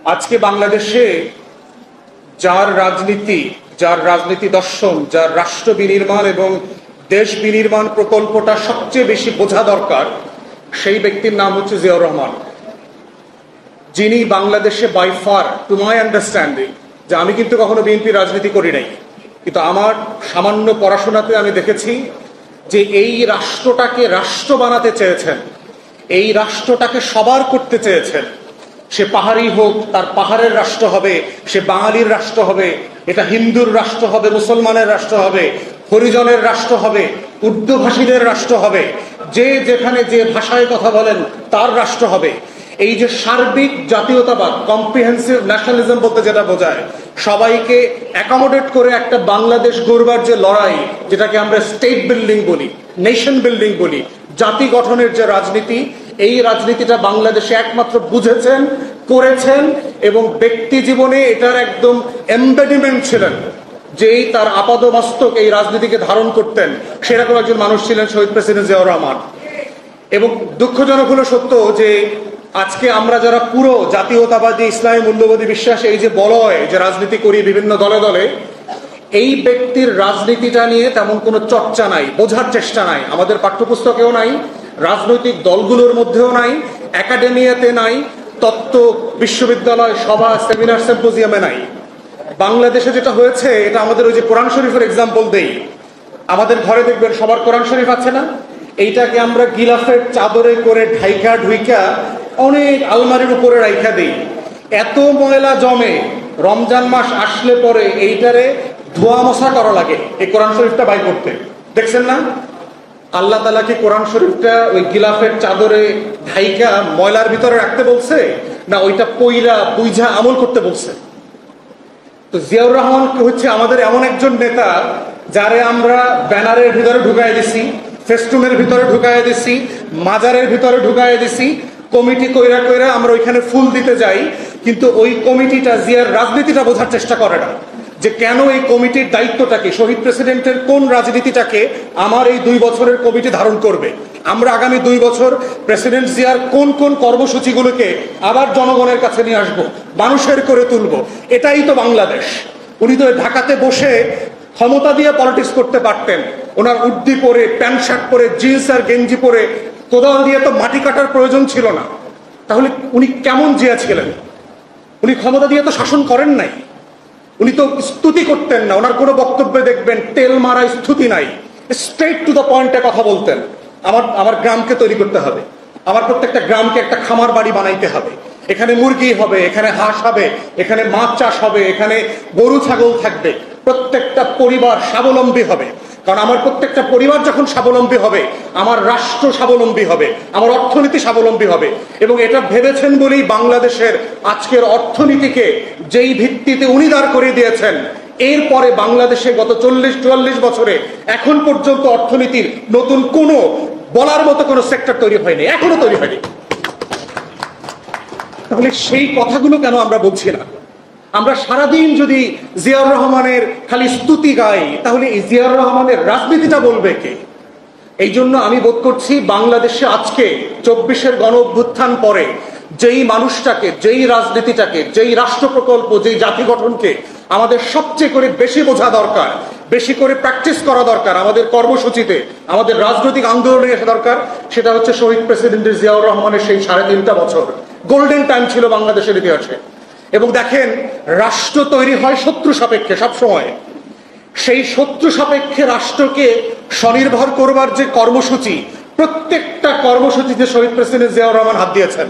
আজকে বাংলাদেশে যার রাজনীতি দর্শন, যার রাষ্ট্র বিনির্মাণ এবং দেশ বিনির্মাণ প্রকল্পটা সবচেয়ে বেশি বোঝা দরকার, সেই ব্যক্তির নাম হচ্ছে জিয়াউর রহমান, যিনি বাংলাদেশে by far, to my understanding, যে আমি কিন্তু কখনো বিএনপি রাজনীতি করি নাই, কিন্তু আমার সামান্য পড়াশোনাতে আমি দেখেছি যে এই রাষ্ট্রটাকে রাষ্ট্র বানাতে চেয়েছেন, এই রাষ্ট্রটাকে সবার করতে চেয়েছেন। সে পাহাড়ি হোক, তার পাহাড়ের রাষ্ট্র হবে, সে বাঙালির রাষ্ট্র হবে, এটা হিন্দুর রাষ্ট্র হবে, মুসলমানের রাষ্ট্র হবে, হরিজনের রাষ্ট্র হবে, উর্দু ভাষীদের রাষ্ট্র হবে, যে যেখানে যে ভাষায় কথা বলেন তার রাষ্ট্র হবে। এই যে সার্বিক জাতীয়তাবাদ, কম্প্রিহেন্সিভ ন্যাশনালিজম বলতে যেটা বোঝায়, সবাইকে অ্যাকোমোডেট করে একটা বাংলাদেশ গড়বার যে লড়াই, যেটাকে আমরা স্টেট বিল্ডিং বলি, নেশন বিল্ডিং বলি, জাতি গঠনের যে রাজনীতি, এই রাজনীতিটা বাংলাদেশে একমাত্র বুঝেছেন, করেছেন এবং ব্যক্তি জীবনে এটার একদম এমবেডিমেন্ট ছিলেন, যেই তার আপাদমস্তক এই রাজনীতিকে ধারণ করতেন, সেরকম একজন মানুষ ছিলেন শহীদ প্রেসিডেন্ট জিয়াউর রহমান। এবং দুঃখজনক হলো সত্য যে আজকে আমরা যারা পুরো জাতীয়তাবাদী ইসলামী মূল্যবোধী বিশ্বাসে এই যে বলয় যে রাজনীতি করি বিভিন্ন দলে দলে, এই ব্যক্তির রাজনীতিটা নিয়ে তেমন কোনো চর্চা নাই, বোঝার চেষ্টা নাই, আমাদের পাঠ্যপুস্তকেও নাই, রাজনৈতিক দলগুলোর মধ্যেও নাই, একাডেমিয়াতে নাই, তত্ত্ব বিশ্ববিদ্যালয় সভা সেমিনার সিম্পোজিয়ামে নাই। বাংলাদেশে যেটা হয়েছে, এটা আমাদের ওই যে কোরআন শরীফের এক্সাম্পল দেই, আমাদের ঘরে দেখবেন সবার কোরআন শরীফ আছে না, এইটাকে আমরা গিলাফের চাদরে করে ঢাইকা ঢুইকা অনেক আলমারির উপরে রাইখা দিই। এত ময়লা জমে, রমজান মাস আসলে পরে এইটারে ধোয়া মশা করা লাগে এই কোরআন শরীফটা বাই করতে, দেখছেন না? আল্লাহ তাআলা কি কোরআন শরীফটা ওই গিলাফের চাদরে ঢাইকা ময়লার ভিতরে রাখতে বলছে, না ওইটা পইরা বুইঝা আমল করতে বলছে? তো জিয়াউর রহমান হচ্ছে আমাদের এমন একজন নেতা, যারে আমরা ব্যানারের ভিতরে ঢুকাই দিছি, ফেস্টুনের ভিতরে ঢুকাই দিছি, মাজারের ভিতরে ঢুকাই দিছি, কমিটি কইরা কইরা আমরা ওইখানে ফুল দিতে যাই, কিন্তু ওই কমিটিটা জিয়ার রাজনীতিটা বোঝার চেষ্টা করে না, যে কেন এই কমিটির দায়িত্বটাকে, শহীদ প্রেসিডেন্টের কোন রাজনীতিটাকে আমার এই 2 বছরের কমিটি ধারণ করবে, আমরা আগামী 2 বছর প্রেসিডেন্ট জিয়ার কোন কোন কর্মসূচিগুলোকে আবার জনগণের কাছে নিয়ে আসবো, মানুষের করে তুলবো। এটাই তো বাংলাদেশ। উনি তো ঢাকাতে বসে ক্ষমতা দিয়ে পলিটিক্স করতে পারতেন, ওনার উর্দি পরে, প্যান্ট শার্ট পরে, জিন্স আর গেঞ্জি পরে, কোদাল দিয়ে তো মাটি কাটার প্রয়োজন ছিল না। তাহলে উনি কেমন জিয়া ছিলেন? উনি ক্ষমতা দিয়ে তো শাসন করেন নাই, উনি তো স্তুতি করতেন না, ওনার কোনো বক্তব্যে দেখবেন তেল মারা স্তুতি নাই, স্ট্রেট টু দ্য পয়েন্টে কথা বলতেন। আমার গ্রামকে তৈরি করতে হবে, আমার প্রত্যেকটা গ্রামকে একটা খামার বাড়ি বানাইতে হবে, এখানে মুরগি হবে, এখানে হাঁস হবে, এখানে মাছ চাষ হবে, এখানে গরু ছাগল থাকবে, প্রত্যেকটা পরিবার স্বাবলম্বী হবে। কারণ আমার প্রত্যেকটা পরিবার যখন স্বাবলম্বী হবে, আমার রাষ্ট্র স্বাবলম্বী হবে, আমার অর্থনীতি স্বাবলম্বী হবে। এবং এটা ভেবেছেন বলেই বাংলাদেশের আজকের অর্থনীতিকে যেই ভিত্তিতে উনি দাঁড় করে দিয়েছেন, এরপরে বাংলাদেশে গত 40-44 বছরে এখন পর্যন্ত অর্থনীতির নতুন কোনো বলার মতো কোনো সেক্টর তৈরি হয়নি, এখনো তৈরি হয়নি। তাহলে সেই কথাগুলো কেন আমরা বলছি না? আমরা সারাদিন যদি জিয়াউর রহমানের খালি স্তুতি গাই, তাহলে এই জিয়াউর রহমানের রাজনীতিটা বলবে কে? এই জন্য আমি বোধ করছি বাংলাদেশে আজকে 24-এর গণ অভ্যুত্থান পরে যেই মানুষটাকে, যেই রাজনীতিটাকে, যেই রাষ্ট্র প্রকল্প, যেই জাতি গঠনকে আমাদের সবচেয়ে করে বেশি বোঝা দরকার, বেশি করে প্র্যাকটিস করা দরকার, আমাদের কর্মসূচিতে, আমাদের রাজনৈতিক আন্দোলনে আসা দরকার, সেটা হচ্ছে শহীদ প্রেসিডেন্ট জিয়াউর রহমানের সেই 3.5 বছর গোল্ডেন টাইম ছিল বাংলাদেশের ইতিহাসে। এবং দেখেন, রাষ্ট্র তৈরি হয় শত্রু সাপেক্ষে সবসময়। সেই শত্রু সাপেক্ষে রাষ্ট্রকে স্বনির্ভর করবার যে কর্মসূচি, প্রত্যেকটা কর্মসূচিতে শহীদ প্রেসিডেন্ট জিয়াউর রহমান হাত দিয়েছেন।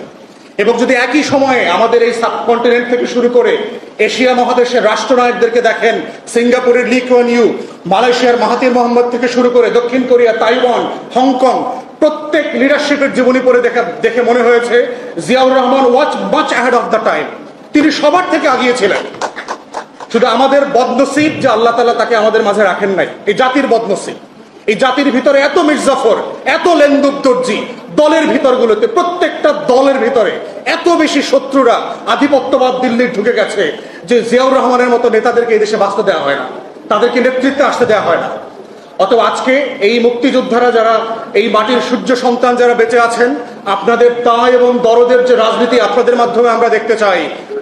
এবং যদি একই সময়ে আমাদের এই সাবকন্টিনেন্ট থেকে শুরু করে এশিয়া মহাদেশের রাষ্ট্রনায়কদেরকে দেখেন, সিঙ্গাপুরের লি কুয়ান ইউ, মালয়েশিয়ার মাহাতির মোহাম্মদ থেকে শুরু করে দক্ষিণ কোরিয়া, তাইওয়ান, হংকং, প্রত্যেক লিডারশিপের জীবনী পড়ে দেখে মনে হয়েছে জিয়াউর রহমান ওয়াজ much ahead of the time. তিনি সবার থেকে আগিয়েছিলেন। শুধু আমাদের বদনসিব যে আল্লাহ তাআলা তাকে আমাদের মাঝে রাখেন নাই, এই জাতির বদনসিব। এই জাতির ভিতরে এত মির্জাফর, এত লেন্দুক দর্জি, দলের ভিতরগুলোতে, প্রত্যেকটা দলের ভিতরে এত বেশি শত্রুরা, আধিপত্যবাদ দিল্লির ঢুকে গেছে যে জিয়াউর রহমানের মতো নেতাদেরকে এই দেশে বাঁচতে দেওয়া হয় না, তাদেরকে নেতৃত্বে আসতে দেওয়া হয় না। অতএব আজকে এই মুক্তিযোদ্ধারা যারা, এই মাটির সূর্য সন্তান যারা বেঁচে আছেন, আপনাদের দায় এবং দরদের যে রাজনীতি আপনাদের মাধ্যমে আমরা দেখতে চাই,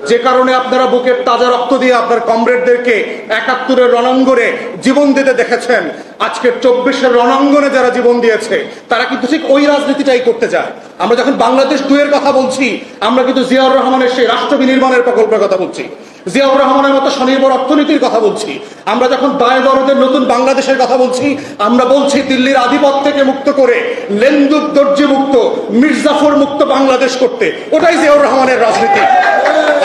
যে কারণে আপনারা বুকের তাজা রক্ত দিয়ে আপনার কমরেডদেরকে ৭১-এর রণাঙ্গনে জীবন দিতে দেখেছেন। আজকের ২৪-এর রণাঙ্গনে যারা জীবন দিয়েছে তারা কিন্তু ঠিক ওই রাজনীতিটাই করতে চায়। আমরা যখন বাংলাদেশ ২-এর কথা বলছি, আমরা কিন্তু জিয়াউর রহমানের সেই রাষ্ট্র বিনির্মাণের প্রকল্পের কথা বলছি, জিয়াউর রহমানের মতো স্বনির্ভর অর্থনীতির কথা বলছি। আমরা যখন দায় দরদের নতুন বাংলাদেশের কথা বলছি, আমরা বলছি দিল্লির আধিপত্যকে মুক্ত করে লেন্দুক দর্জি মুক্ত, মির্জাফর মুক্ত বাংলাদেশ করতে। ওটাই জিয়াউর রহমানের রাজনীতি।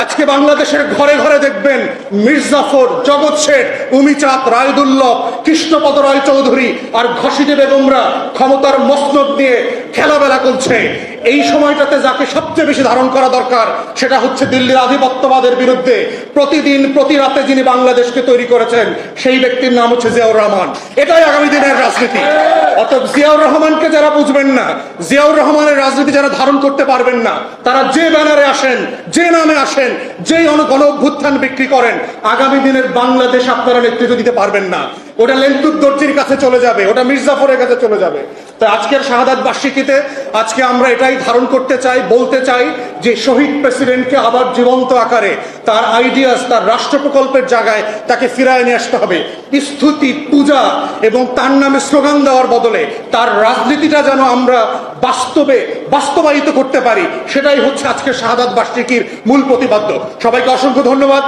আজকে বাংলাদেশের ঘরে ঘরে দেখবেন মির্জাফর, জগৎ শেঠ, উমিচাঁদ, রায়দুল্লভ, কৃষ্ণপদ রায় চৌধুরী আর ঘসিটে বেগমরা ক্ষমতার মসনদ নিয়ে খেলাবেলা করছে। এই সময়টাতে যাকে সবচেয়ে বেশি ধারণ করা দরকার সেটা হচ্ছে দিল্লির আধিপত্যবাদের বিরুদ্ধে প্রতিদিন প্রতি রাতে যিনি বাংলাদেশকে তৈরি করেছেন, সেই ব্যক্তির নাম হচ্ছে জিয়াউর রহমান। এটাই আগামী দিনের রাজনীতি। অতএব জিয়াউর রহমানকে যারা বুঝবেন না, জিয়াউর রহমানের রাজনীতি যারা ধারণ করতে পারবেন না, তারা যে ব্যানারে আসেন, যে নামে আসেন, যেই গণ অভ্যুত্থান বিক্রি করেন, আগামী দিনের বাংলাদেশ আপনারা নেতৃত্ব দিতে পারবেন না। ওটা লেন্দুক দর্জির কাছে চলে যাবে, ওটা মির্জাফরের কাছে চলে যাবে। তাই আজকের শাহাদাত বার্ষিকীতে আজকে আমরা এটাই ধারণ করতে চাই, বলতে চাই যে শহীদ প্রেসিডেন্টকে আবার জীবন্ত আকারে তার আইডিয়াস, তার রাষ্ট্র প্রকল্পের জায়গায় তাকে ফিরায় নিয়ে আসতে হবে। স্তুতি, পূজা এবং তার নামে স্লোগান দেওয়ার বদলে তার রাজনীতিটা যেন আমরা বাস্তবায়িত করতে পারি, সেটাই হচ্ছে আজকের শাহাদাত বার্ষিকীর মূল প্রতিপাদ্য। সবাইকে অসংখ্য ধন্যবাদ।